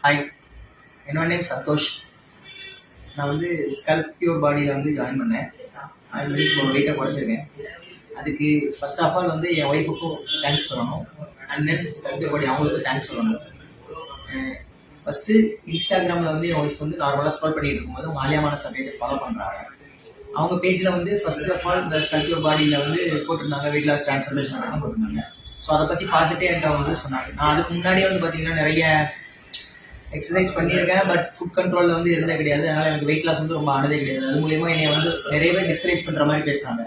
Hi, என்னோட name Santhosh. நான் வந்து ஸ்கல்ப் பியூர் பாடியில் வந்து ஜாயின் பண்ணேன். ஆல்ரெடி இப்போ வெயிட்டை குறைச்சிருக்கேன். அதுக்கு ஃபர்ஸ்ட் ஆஃப் ஆல் வந்து என் ஒய்ஃபுக்கும் தேங்க்ஸ் சொல்லணும். அண்ட் தென் ஸ்கல்ப் பியூர் பாடி அவங்களுக்கும் தேங்க்ஸ் சொல்லணும். ஃபஸ்ட்டு இன்ஸ்டாகிராமில் வந்து என் ஒய்ஃப் வந்து நார்மலாக ஸ்க்ரோல் பண்ணிட்டு இருக்கும்போது அவங்க ஆலியாமான பேஜை ஃபாலோ பண்ணுறாங்க. அவங்க பேஜில் வந்து ஃபர்ஸ்ட் ஆஃப் ஆல் இந்த ஸ்கல்ப் பியூர் பாடியில் வந்து போட்டிருந்தாங்க வெயிட் லாஸ் ட்ரான்ஸ்ஃபர்மேஷன் தான் போட்டிருந்தாங்க. ஸோ அதை பற்றி பார்த்துட்டு என்கிட்ட வந்து சொன்னாங்க. நான் அதுக்கு முன்னாடியே வந்து பார்த்தீங்கன்னா நிறைய எக்ஸசைஸ் பண்ணியிருக்கேன், பட் ஃபுட் கண்ட்ரோலில் வந்து இருந்தே கிடையாது. அதனால் எனக்கு வெயிட் லாஸ் வந்து ரொம்ப ஆனதே கிடையாது. அது மூலியமாக என்னை வந்து நிறைய பேர் டிஸ்கரேஜ் பண்ணுற மாதிரி பேசுனாங்க.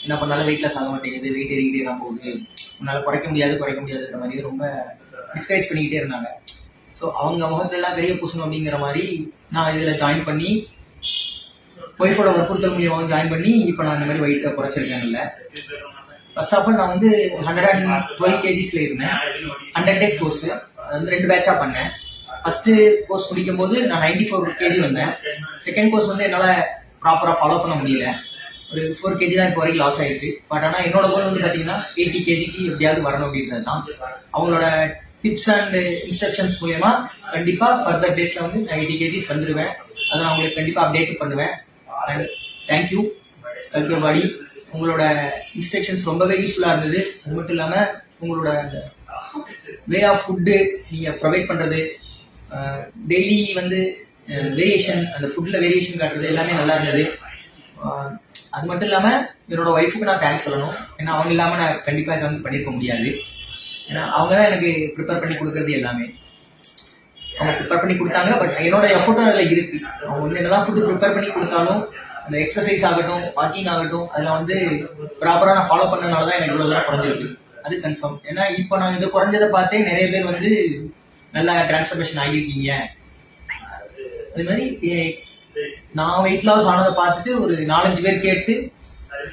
என்ன பண்ணாலும் வெயிட் லாஸ் ஆக மாட்டேங்குது, வெயிட் ஏறிக்கிட்டே தான் போகுது, உன்னால் குறைக்க முடியாதுன்ற மாதிரி ரொம்ப டிஸ்கரேஜ் பண்ணிக்கிட்டே இருந்தாங்க. ஸோ அவங்க முகத்துலலாம் பெரிய பூசணும் அப்படிங்கிற மாதிரி நான் இதில் ஜாயின் பண்ணி ஒய்ஃபோட வற்புறுத்தல் மூலியமாக ஜாயின் பண்ணி இப்போ நான் இந்த மாதிரி வெயிட்டை குறைச்சிருக்கேன்ல. ஃபர்ஸ்ட் ஆஃப் ஆல் நான் வந்து 112 kgsல இருந்தேன். 100 days கோர்ஸ், அது வந்து 2 பேட்சாக பண்ணேன். ஃபர்ஸ்ட் கோர்ஸ் முடிக்கும் போது நான் 94 kg வந்தேன். செகண்ட் கோர்ஸ் வந்து என்னால் ப்ராப்பராக ஃபாலோ பண்ண முடியல. ஒரு 4 kg தான் இப்போ வரைக்கும் லாஸ் ஆயிருக்கு. பட் ஆனால் என்னோட கோல் வந்து பார்த்தீங்கன்னா 80 kgக்கு எப்படியாவது வரணும் அப்படின்றது தான். அவங்களோட டிப்ஸ் அண்ட் இன்ஸ்ட்ரக்ஷன்ஸ் மூலயமா கண்டிப்பாக ஃபர்தர் டேஸில் வந்து நான் 80 kgs வந்துடுவேன். அதை நான் உங்களுக்கு கண்டிப்பாக அப்டேட் பண்ணுவேன். அண்ட் தேங்க்யூ ஸ்கல்ப் பியூர் பாடி. உங்களோட இன்ஸ்ட்ரக்ஷன்ஸ் ரொம்பவே யூஸ்ஃபுல்லாக இருந்தது. அது மட்டும் இல்லாமல் உங்களோட வே ஆஃப் ஃபுட்டு நீங்கள் ப்ரொவைட் பண்ணுறது, டெய்லி வந்து வேரியேஷன், அந்த ஃபுட்டில் வேரியேஷன் காட்டுறது எல்லாமே நல்லா இருந்தது. அது மட்டும் இல்லாமல் என்னோட ஒய்ஃபுக்கு நான் தேங்க்ஸ் சொல்லணும். ஏன்னா அவங்க இல்லாமல் நான் கண்டிப்பாக இதை வந்து பண்ணியிருக்க முடியாது. ஏன்னா அவங்க தான் எனக்கு ப்ரிப்பேர் பண்ணி கொடுக்குறது எல்லாமே. அவங்க ப்ரிப்பேர் பண்ணி கொடுத்தாங்க, பட் என்னோட எஃபர்ட்டும் அதில் இருக்குது. அவங்க வந்து என்னதான் ஃபுட்டு ப்ரிப்பேர் பண்ணி கொடுத்தாலும் அந்த எக்ஸசைஸ் ஆகட்டும், வாக்கிங் ஆகட்டும், அதில் வந்து ப்ராப்பராக நான் ஃபாலோ பண்ணனால தான் எனக்கு இவ்வளோ தூரம் குறைஞ்சிருக்கு. அது கன்ஃபார்ம். ஏன்னா இப்போ நான் இது குறைஞ்சதை பார்த்தே நிறைய பேர் வந்து நல்லா டிரான்ஸ்ஃபர்மேஷன் ஆகியிருக்கீங்க. அது மாதிரி நான் வெயிட் லாஸ் ஆனதை பார்த்துட்டு ஒரு 4-5 பேர் கேட்டு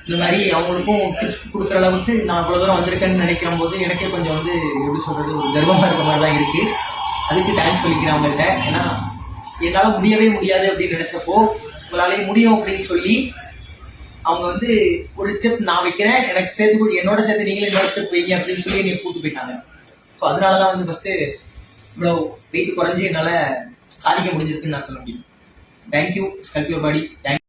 இந்த மாதிரி அவங்களுக்கும் டிப்ஸ் கொடுக்குற அளவுக்கு நான் இவ்வளோ தூரம் வந்திருக்கேன்னு நினைக்கிற போது எனக்கே கொஞ்சம் வந்து எப்படி சொல்கிறது, ஒரு கர்வமாக இருக்க மாதிரி தான் இருக்குது. அதுக்கு தேங்க்ஸ் சொல்லிக்கிறேன் அவங்கள்ட்ட. ஏன்னா என்னால் முடியவே முடியாது அப்படின்னு நினச்சப்போ உங்களாலே முடியும் அப்படின்னு சொல்லி அவங்க வந்து ஒரு ஸ்டெப் நான் வைக்கிறேன், எனக்கு சேர்த்து கூட என்னோட சேர்த்து நீங்களே இன்னொரு ஸ்டெப் வைங்க அப்படின்னு சொல்லி என்னை கூப்பிட்டு போயிட்டாங்க. ஸோ அதனால தான் வந்து ஃபஸ்ட்டு இவ்வளோ வெயிட் குறைஞ்சி என்னால் சாதிக்க முடிஞ்சிருக்குன்னு நான் சொல்ல முடியும். தேங்க்யூ ஸ்கல்ப் பியூர் பாடி. தேங்க்யூ.